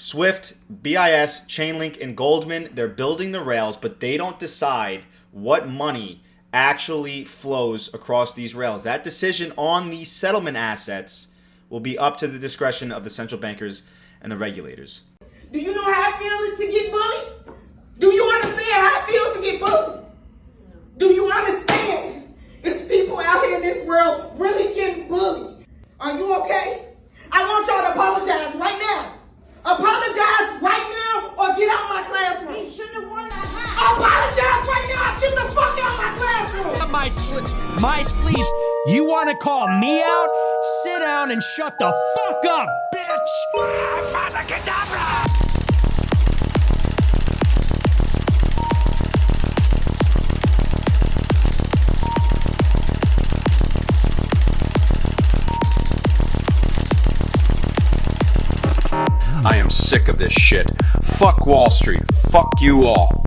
Swift, BIS, Chainlink, and Goldman, they're building the rails, but they don't decide what money actually flows across these rails. That decision on these settlement assets will be up to the discretion of the central bankers and the regulators. Do you know how it feels to get bullied? Do you understand how it feels to get bullied? Do you understand? It's people out here in this world really getting bullied. Are you okay? I want y'all to apologize right now. Apologize right now or get out of my classroom. You shouldn't have worn that hat. Apologize right now. Get the fuck out of my classroom. My sleeves. You want to call me out? Sit down and shut the fuck up, bitch. Avada Kedavra. I am sick of this shit. Fuck Wall Street. Fuck you all.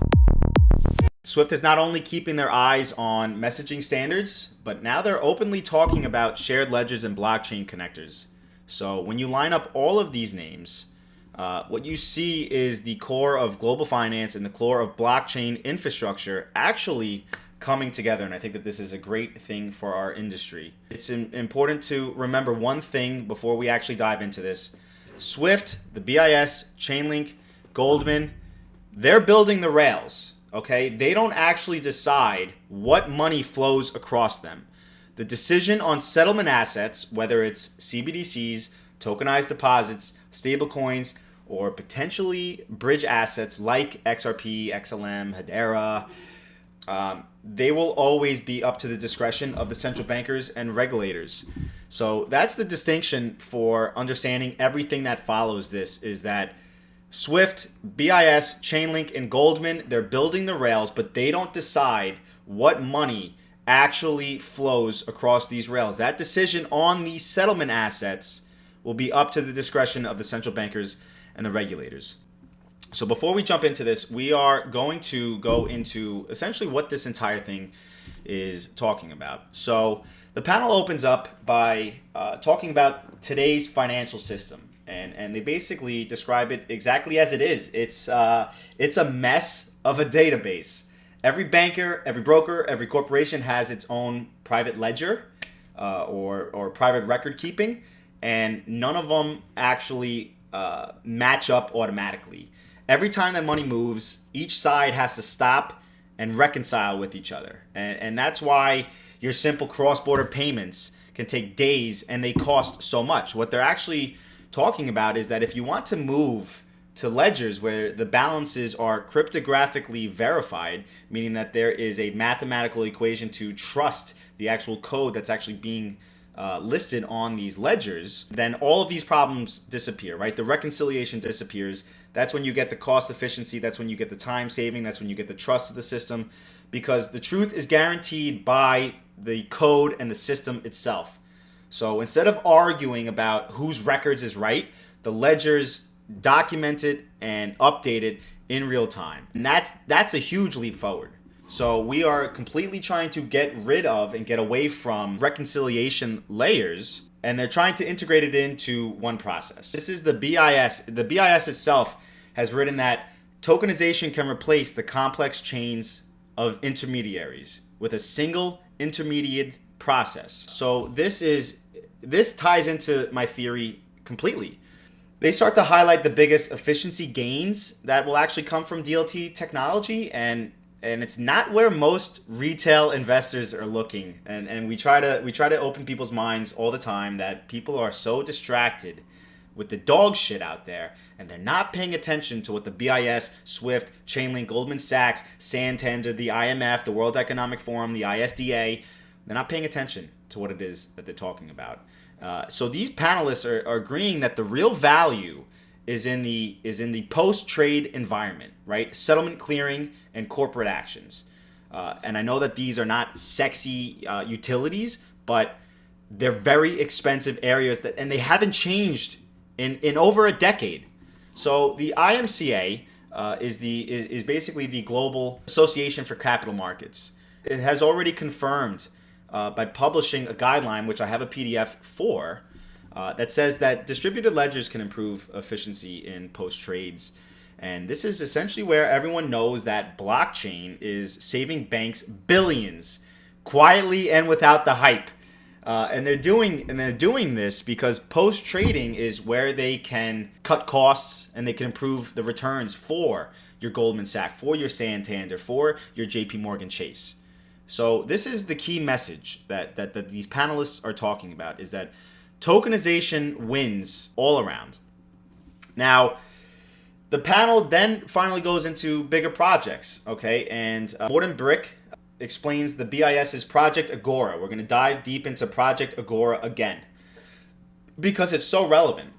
Swift is not only keeping their eyes on messaging standards, but now they're openly talking about shared ledgers and blockchain connectors. So when you line up all of these names, what you see is the core of global finance and the core of blockchain infrastructure actually coming together. And I think that this is a great thing for our industry. It's important to remember one thing before we actually dive into this. Swift, the BIS, Chainlink, Goldman, they're building the rails, okay? They don't actually decide what money flows across them. The decision on settlement assets, whether it's CBDCs, tokenized deposits, stablecoins, or potentially bridge assets like XRP, XLM, Hedera, they will always be up to the discretion of the central bankers and regulators. So that's the distinction for understanding everything that follows this, is that Swift, BIS, Chainlink, and Goldman, they're building the rails, but they don't decide what money actually flows across these rails. That decision on these settlement assets will be up to the discretion of the central bankers and the regulators. So before we jump into this, we are going to go into essentially what this entire thing is talking about. So the panel opens up by talking about today's financial system, and they basically describe it exactly as it is. It's a mess of a database. Every banker, every broker, every corporation has its own private ledger or private record keeping, and none of them actually match up automatically. Every time that money moves, each side has to stop and reconcile with each other. And that's why your simple cross-border payments can take days and they cost so much. What they're actually talking about is that if you want to move to ledgers where the balances are cryptographically verified, meaning that there is a mathematical equation to trust the actual code that's actually being listed on these ledgers, then all of these problems disappear, right? The reconciliation disappears. That's when you get the cost efficiency. That's when you get the time saving. That's when you get the trust of the system, because the truth is guaranteed by the code and the system itself. So instead of arguing about whose records is right, the ledgers document it and update it in real time. And that's a huge leap forward. So we are completely trying to get rid of and get away from reconciliation layers, and they're trying to integrate it into one process. This is the BIS. The BIS itself has written that tokenization can replace the complex chains of intermediaries with a single intermediate process. So this ties into my theory completely. They start to highlight the biggest efficiency gains that will actually come from DLT technology, and it's not where most retail investors are looking. And we try to open people's minds all the time that people are so distracted with the dog shit out there, and they're not paying attention to what the BIS, Swift, Chainlink, Goldman Sachs, Santander, the IMF, the World Economic Forum, the ISDA, they're not paying attention to what it is that they're talking about. So these panelists are agreeing that the real value is in the post-trade environment, right? Settlement clearing and corporate actions. And I know that these are not sexy utilities, but they're very expensive areas and they haven't changed in over a decade. So the IMCA is basically the Global Association for Capital Markets. It has already confirmed by publishing a guideline, which I have a PDF for, that says that distributed ledgers can improve efficiency in post trades. And this is essentially where everyone knows that blockchain is saving banks billions quietly and without the hype. And they're doing this because post trading is where they can cut costs and they can improve the returns for your Goldman Sachs, for your Santander, for your JP Morgan Chase. So this is the key message that these panelists are talking about, is that tokenization wins all around. Now, the panel then finally goes into bigger projects, okay? And Morten Brick explains the BIS's Project Agora. We're going to dive deep into Project Agora again because it's so relevant.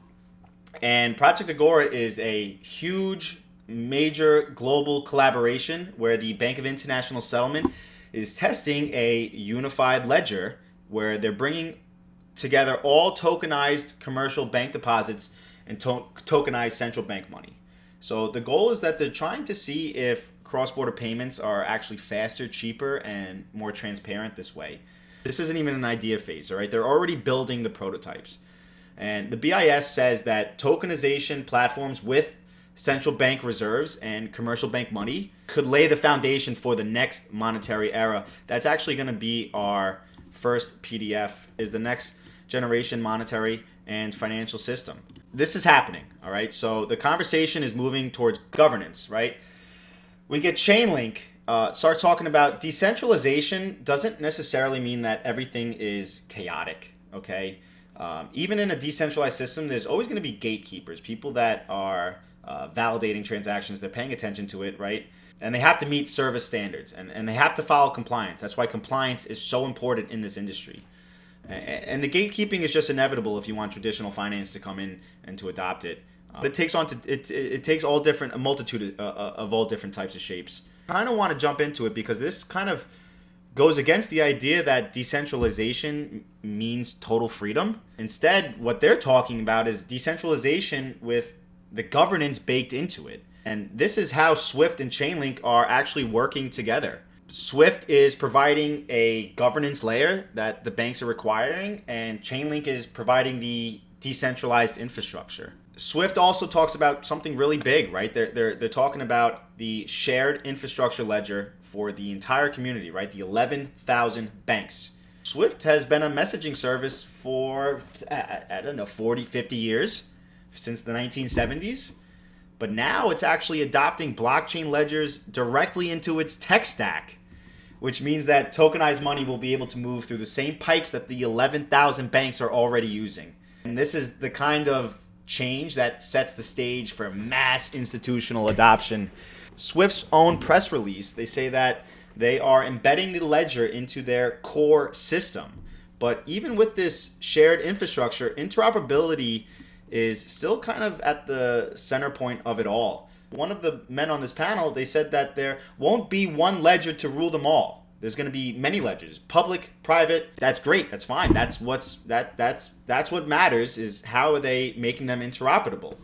And Project Agora is a huge, major global collaboration where the Bank of International Settlement is testing a unified ledger where they're bringing together all tokenized commercial bank deposits and tokenized central bank money. So the goal is that they're trying to see if cross-border payments are actually faster, cheaper, and more transparent this way. This isn't even an idea phase, all right? They're already building the prototypes. And the BIS says that tokenization platforms with central bank reserves and commercial bank money could lay the foundation for the next monetary era. That's actually going to be our first PDF, is the next generation monetary and financial system. This is happening, all right? So the conversation is moving towards governance, right? We get Chainlink start talking about decentralization doesn't necessarily mean that everything is chaotic, okay? Even in a decentralized system, there's always going to be gatekeepers, people that are validating transactions, they're paying attention to it, right? And they have to meet service standards, and they have to follow compliance. That's why compliance is so important in this industry. And the gatekeeping is just inevitable if you want traditional finance to come in and to adopt it. But it takes a multitude of all different types of shapes. I kind of want to jump into it because this kind of goes against the idea that decentralization means total freedom. Instead, what they're talking about is decentralization with the governance baked into it. And this is how Swift and Chainlink are actually working together. Swift is providing a governance layer that the banks are requiring, and Chainlink is providing the decentralized infrastructure. Swift also talks about something really big, right? They're talking about the shared infrastructure ledger for the entire community, right? The 11,000 banks. Swift has been a messaging service for, 40, 50 years, since the 1970s. But now it's actually adopting blockchain ledgers directly into its tech stack, which means that tokenized money will be able to move through the same pipes that the 11,000 banks are already using. And this is the kind of change that sets the stage for mass institutional adoption. Swift's own press release, they say that they are embedding the ledger into their core system. But even with this shared infrastructure, interoperability is still kind of at the center point of it all. One of the men on this panel, they said that there won't be one ledger to rule them all. There's going to be many ledgers, public, private. That's great. That's fine. That's what matters, is how are they making them interoperable?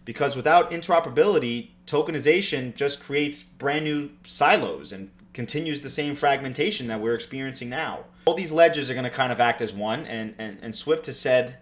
Because without interoperability, tokenization just creates brand new silos and continues the same fragmentation that we're experiencing now. All these ledgers are going to kind of act as one, and Swift has said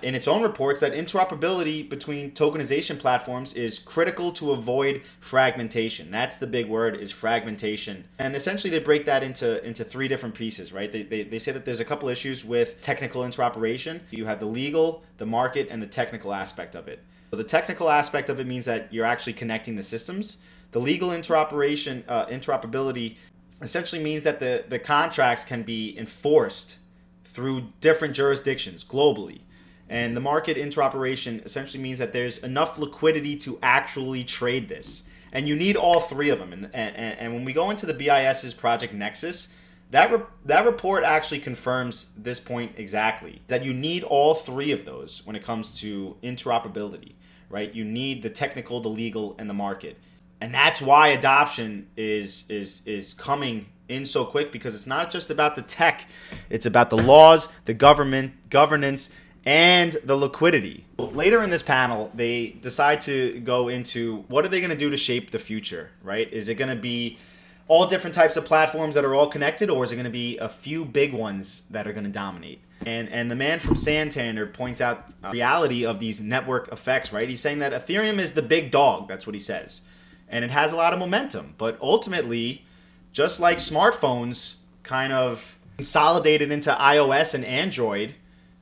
in its own reports that interoperability between tokenization platforms is critical to avoid fragmentation. That's the big word, is fragmentation. And essentially they break that into three different pieces, right? They say that there's a couple issues with technical interoperation. You have the legal, the market, and the technical aspect of it. So the technical aspect of it means that you're actually connecting the systems. The legal interoperability essentially means that the contracts can be enforced through different jurisdictions globally. And the market interoperation essentially means that there's enough liquidity to actually trade this. And you need all three of them. And when we go into the BIS's Project Nexus, that report actually confirms this point exactly, that you need all three of those when it comes to interoperability, right? You need the technical, the legal, and the market. And that's why adoption is coming in so quick, because it's not just about the tech. It's about the laws, the governance, and the liquidity. Later in this panel, they decide to go into what are they going to do to shape the future, right? Is it going to be all different types of platforms that are all connected, or is it going to be a few big ones that are going to dominate? And the man from Santander points out the reality of these network effects, right? He's saying that Ethereum is the big dog. That's what he says. And it has a lot of momentum. But ultimately, just like smartphones kind of consolidated into iOS and Android,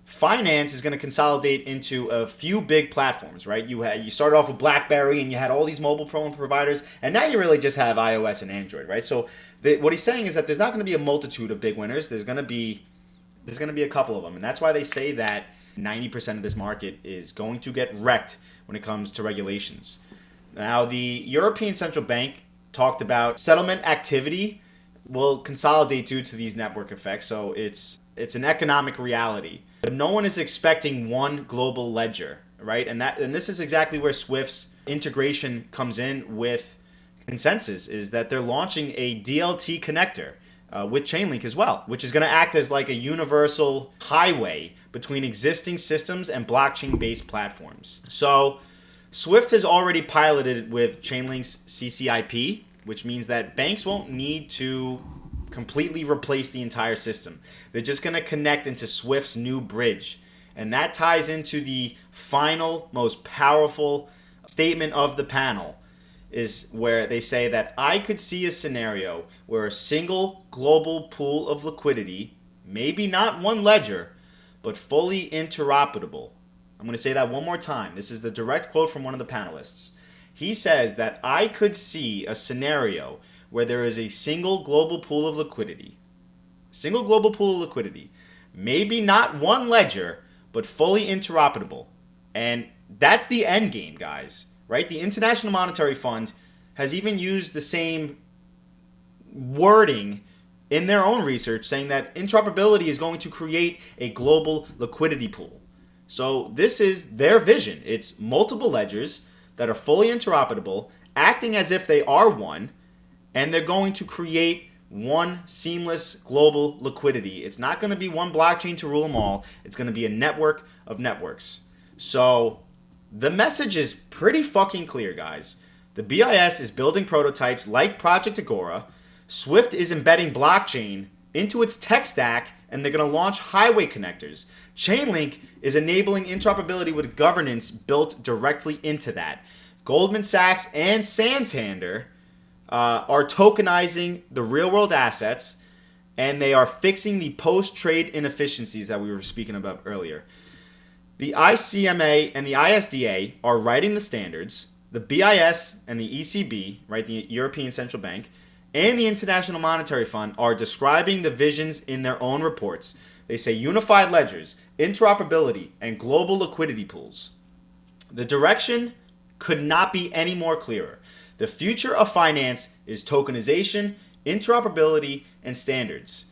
finance is going to consolidate into a few big platforms, right? You started off with BlackBerry and you had all these mobile phone providers, and now you really just have iOS and Android, right? So what he's saying is that there's not going to be a multitude of big winners. There's going to be a couple of them, and that's why they say that 90% of this market is going to get wrecked when it comes to regulations. Now, the European Central Bank talked about settlement activity will consolidate due to these network effects, so it's an economic reality. But no one is expecting one global ledger, right? And this is exactly where Swift's integration comes in with Consensus, is that they're launching a DLT connector with Chainlink as well, which is going to act as like a universal highway between existing systems and blockchain-based platforms. So Swift has already piloted with Chainlink's CCIP, which means that banks won't need to completely replace the entire system. They're just going to connect into Swift's new bridge. And that ties into the final, most powerful statement of the panel, is where they say that I could see a scenario where a single global pool of liquidity, maybe not one ledger, but fully interoperable. I'm going to say that one more time. This is the direct quote from one of the panelists. He says that I could see a scenario where there is a single global pool of liquidity. Maybe not one ledger, but fully interoperable. And that's the end game, guys. Right? The International Monetary Fund has even used the same wording in their own research, saying that interoperability is going to create a global liquidity pool. So this is their vision. It's multiple ledgers that are fully interoperable, acting as if they are one, and they're going to create one seamless global liquidity. It's not going to be one blockchain to rule them all. It's going to be a network of networks. So the message is pretty fucking clear, guys. The BIS is building prototypes like Project Agora. Swift is embedding blockchain into its tech stack, and they're going to launch highway connectors. Chainlink is enabling interoperability with governance built directly into that. Goldman Sachs and Santander are tokenizing the real-world assets, and they are fixing the post-trade inefficiencies that we were speaking about earlier. The ICMA and the ISDA are writing the standards. The BIS and the ECB, right, the European Central Bank, and the International Monetary Fund are describing the visions in their own reports. They say unified ledgers, interoperability, and global liquidity pools. The direction could not be any more clearer. The future of finance is tokenization, interoperability, and standards.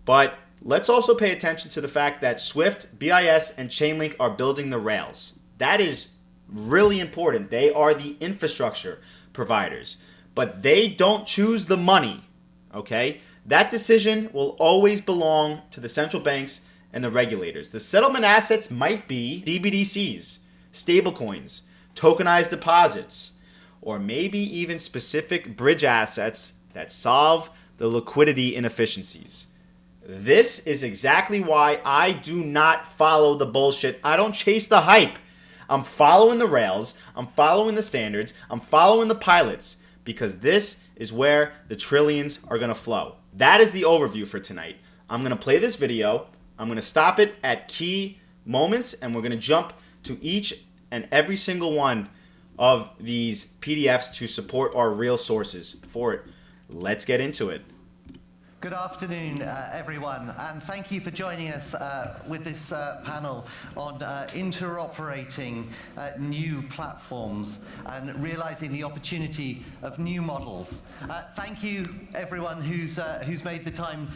But let's also pay attention to the fact that Swift, BIS, and Chainlink are building the rails. That is really important. They are the infrastructure providers, but they don't choose the money, okay? That decision will always belong to the central banks and the regulators. The settlement assets might be CBDCs, stablecoins, tokenized deposits, or maybe even specific bridge assets that solve the liquidity inefficiencies. This is exactly why I do not follow the bullshit. I don't chase the hype. I'm following the rails. I'm following the standards. I'm following the pilots, because this is where the trillions are going to flow. That is the overview for tonight. I'm going to play this video. I'm going to stop it at key moments, and we're going to jump to each and every single one of these PDFs to support our real sources for it. Let's get into it. Good afternoon, everyone, and thank you for joining us with this panel on interoperating new platforms and realizing the opportunity of new models. Thank you, everyone who's made the time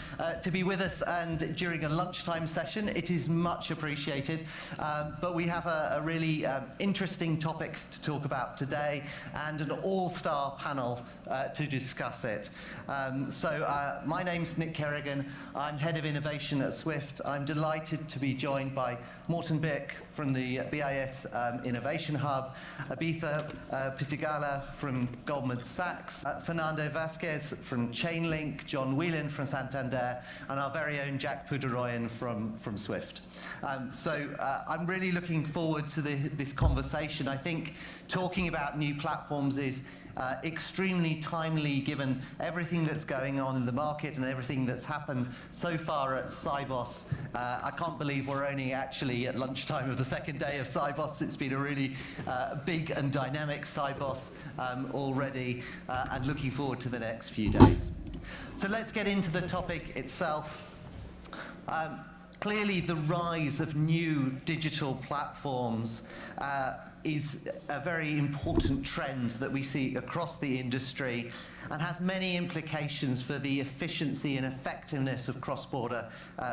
to be with us and during a lunchtime session. It is much appreciated, but we have a really interesting topic to talk about today and an all-star panel to discuss it. My name name's Nick Kerrigan. I'm Head of Innovation at Swift. I'm delighted to be joined by Morten Bick from the BIS Innovation Hub, Abitha Pitigala from Goldman Sachs, Fernando Vasquez from Chainlink, John Whelan from Santander, and our very own Jack Puderoyan from Swift. I'm really looking forward to this conversation. I think talking about new platforms is extremely timely given everything that's going on in the market and everything that's happened so far at Sibos. I can't believe we're only actually at lunchtime of the second day of Sibos. It's been a really big and dynamic Sibos already, and looking forward to the next few days. So let's get into the topic itself. Clearly, the rise of new digital platforms is a very important trend that we see across the industry and has many implications for the efficiency and effectiveness of cross-border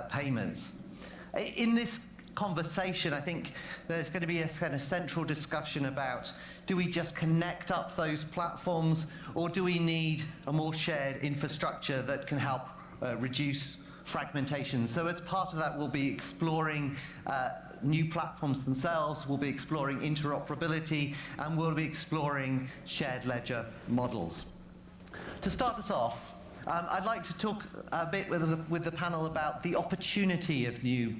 payments. In this conversation, I think there's going to be a kind of central discussion about, do we just connect up those platforms, or do we need a more shared infrastructure that can help reduce fragmentation? So as part of that, we'll be exploring new platforms themselves, we'll be exploring interoperability, and we'll be exploring shared ledger models. To start us off, I'd like to talk a bit with the panel about the opportunity of new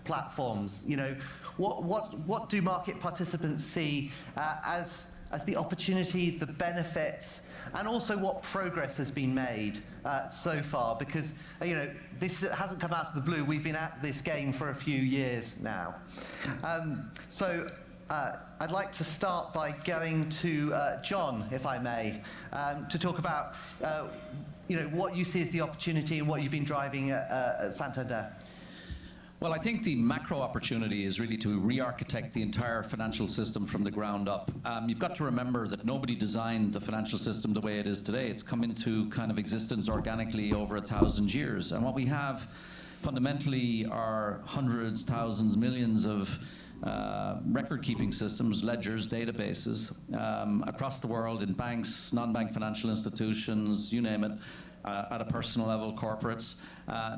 platforms. You know, what do market participants see as the opportunity, the benefits, and also what progress has been made so far? Because, you know, this hasn't come out of the blue. We've been at this game for a few years now. I'd like to start by going to John, if I may, to talk about you know, what you see as the opportunity and what you've been driving at Santander. Well, I think the macro opportunity is really to re-architect the entire financial system from the ground up. You've got to remember that nobody designed the financial system the way it is today. It's come into kind of existence organically over 1,000 years. And what we have fundamentally are hundreds, thousands, millions of record-keeping systems, ledgers, databases across the world in banks, non-bank financial institutions, you name it, at a personal level, corporates,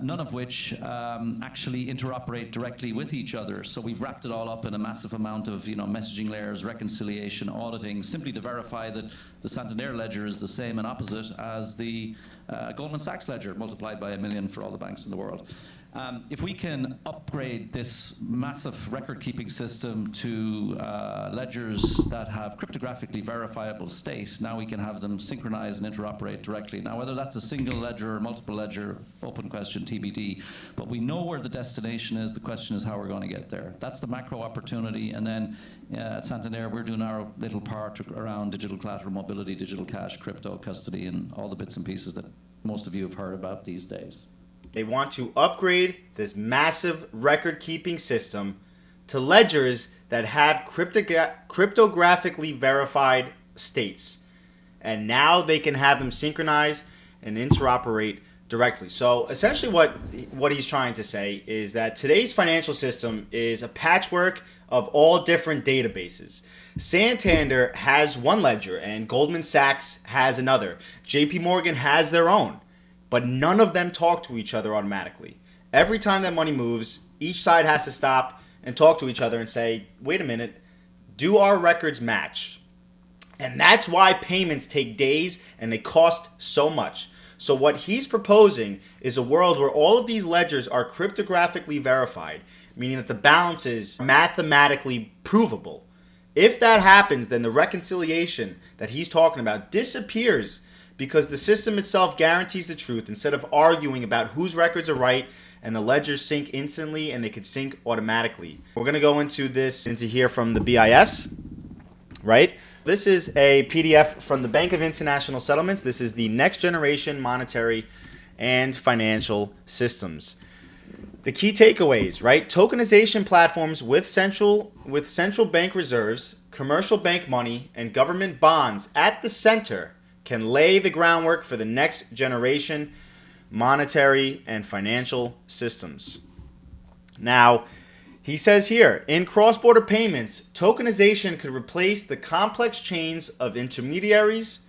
none of which actually interoperate directly with each other. So we've wrapped it all up in a massive amount of, you know, messaging layers, reconciliation, auditing, simply to verify that the Santander ledger is the same and opposite as the Goldman Sachs ledger, multiplied by 1 million for all the banks in the world. If we can upgrade this massive record-keeping system to ledgers that have cryptographically verifiable state, now we can have them synchronize and interoperate directly. Now, whether that's a single ledger or multiple ledger, open question, TBD. But we know where the destination is. The question is how we're going to get there. That's the macro opportunity. And then at Santander, we're doing our little part around digital collateral mobility, digital cash, crypto, custody, and all the bits and pieces that most of you have heard about these days. They want to upgrade this massive record-keeping system to ledgers that have cryptographically verified states. And now they can have them synchronize and interoperate directly. So essentially what he's trying to say is that today's financial system is a patchwork of all different databases. Santander has one ledger and Goldman Sachs has another. JP Morgan has their own. But none of them talk to each other automatically. Every time that money moves, each side has to stop and talk to each other and say, wait a minute, do our records match? And that's why payments take days and they cost so much. So what he's proposing is a world where all of these ledgers are cryptographically verified, meaning that the balance is mathematically provable. If that happens, then the reconciliation that he's talking about disappears, because the system itself guarantees the truth instead of arguing about whose records are right, and the ledgers sync instantly and they could sync automatically. We're going to go into this and to hear from the BIS, right? This is a PDF from the Bank of International Settlements. This is the next generation monetary and financial systems. The key takeaways, right? Tokenization platforms with central bank reserves, commercial bank money, and government bonds at the center can lay the groundwork for the next generation monetary and financial systems. Now, he says here, in cross-border payments, tokenization could replace the complex chains of intermediaries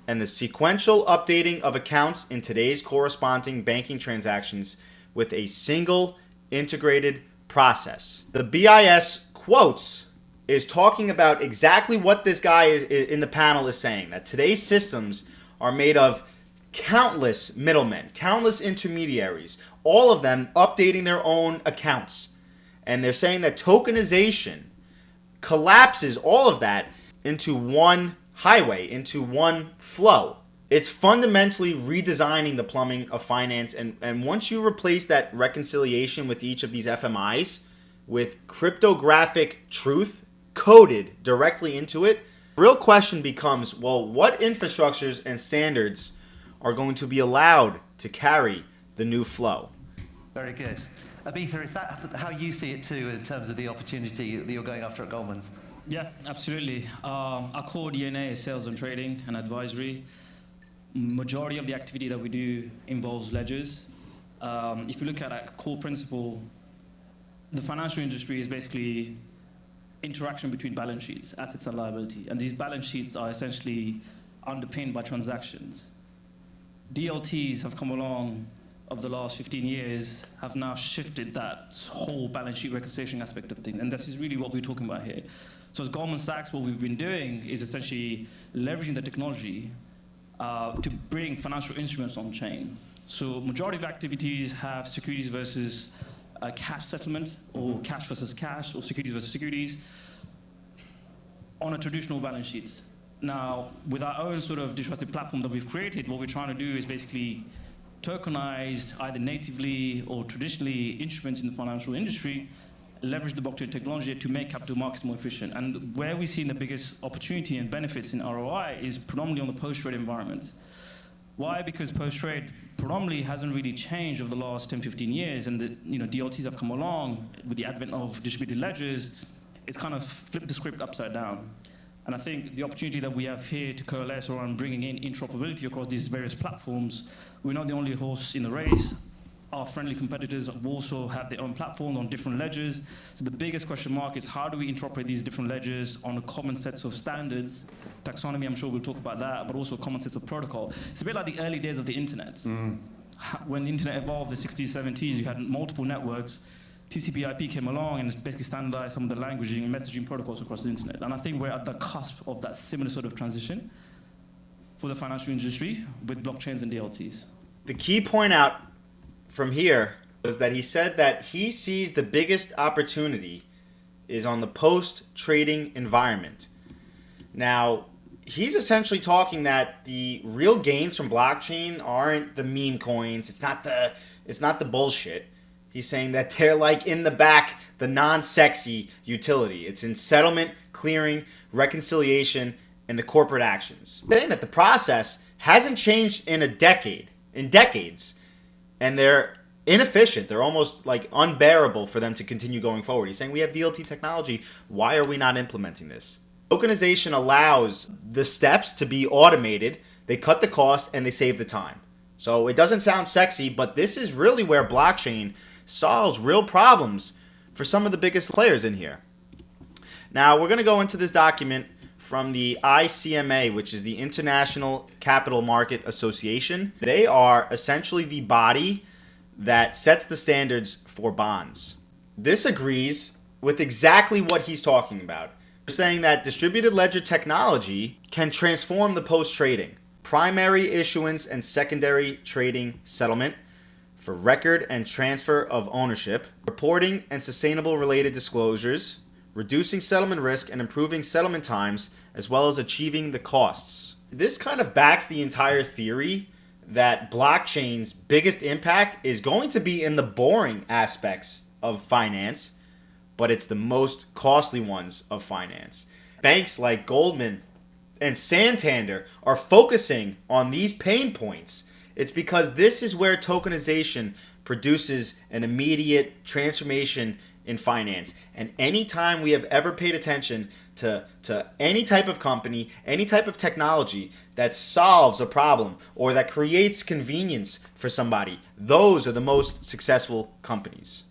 and the sequential updating of accounts in today's corresponding banking transactions with a single integrated process. The BIS quotes is talking about exactly what this guy is in the panel is saying, that today's systems are made of countless middlemen, countless intermediaries, all of them updating their own accounts. And they're saying that tokenization collapses all of that into one highway, into one flow. It's fundamentally redesigning the plumbing of finance. And once you replace that reconciliation with each of these FMIs with cryptographic truth coded directly into it, the real question becomes, well, what infrastructures and standards are going to be allowed to carry the new flow? Very good. Abitha, is that how you see it too in terms of the opportunity that you're going after at Goldman's? Yeah, absolutely. Our core DNA is sales and trading and advisory. Majority of the activity that we do involves ledgers. If you look at a core principle, the financial industry is basically interaction between balance sheets, assets and liability. And these balance sheets are essentially underpinned by transactions. DLTs have come along of the last 15 years, have now shifted that whole balance sheet reconciliation aspect of things. And this is really what we're talking about here. So as Goldman Sachs, what we've been doing is essentially leveraging the technology to bring financial instruments on chain. So majority of activities have securities versus cash settlement, or cash versus cash, or securities versus securities on a traditional balance sheet. Now, with our own sort of disruptive platform that we've created, what we're trying to do is basically tokenize either natively or traditionally instruments in the financial industry, leverage the blockchain technology to make capital markets more efficient. And where we've seen the biggest opportunity and benefits in ROI is predominantly on the post-trade environment. Why? Because post-trade predominantly hasn't really changed over the last 10, 15 years, and the DLTs have come along with the advent of distributed ledgers. It's kind of flipped the script upside down. And I think the opportunity that we have here to coalesce around bringing in interoperability across these various platforms, we're not the only horse in the race. Our friendly competitors also have their own platform on different ledgers. So the biggest question mark is how do we interoperate these different ledgers on a common sets of standards? Taxonomy, I'm sure we'll talk about that, but also common sets of protocol. It's a bit like the early days of the internet. When the internet evolved in the 60s, 70s, you had multiple networks. TCP/IP came along and basically standardized some of the languaging and messaging protocols across the internet. And I think we're at the cusp of that similar sort of transition for the financial industry with blockchains and DLTs. The key point out from here was that he said that he sees the biggest opportunity is on the post-trading environment. Now, he's essentially talking that the real gains from blockchain aren't the meme coins. It's not the bullshit. He's saying that they're like in the back, the non-sexy utility. It's in settlement, clearing, reconciliation, and the corporate actions. Saying that the process hasn't changed in decades, and they're inefficient. They're almost like unbearable for them to continue going forward. He's saying we have DLT technology. Why are we not implementing this? Tokenization allows the steps to be automated. They cut the cost and they save the time. So it doesn't sound sexy, but this is really where blockchain solves real problems for some of the biggest players in here. Now, we're going to go into this document from the ICMA, which is the International Capital Market Association. They are essentially the body that sets the standards for bonds. This agrees with exactly what he's talking about. They're saying that distributed ledger technology can transform the post-trading, primary issuance and secondary trading settlement for record and transfer of ownership, reporting and sustainable related disclosures, reducing settlement risk and improving settlement times, as well as achieving the costs. This kind of backs the entire theory that blockchain's biggest impact is going to be in the boring aspects of finance, but it's the most costly ones of finance. Banks like Goldman and Santander are focusing on these pain points. It's because this is where tokenization produces an immediate transformation in finance. And anytime we have ever paid attention to any type of company, any type of technology that solves a problem or that creates convenience for somebody, those are the most successful companies.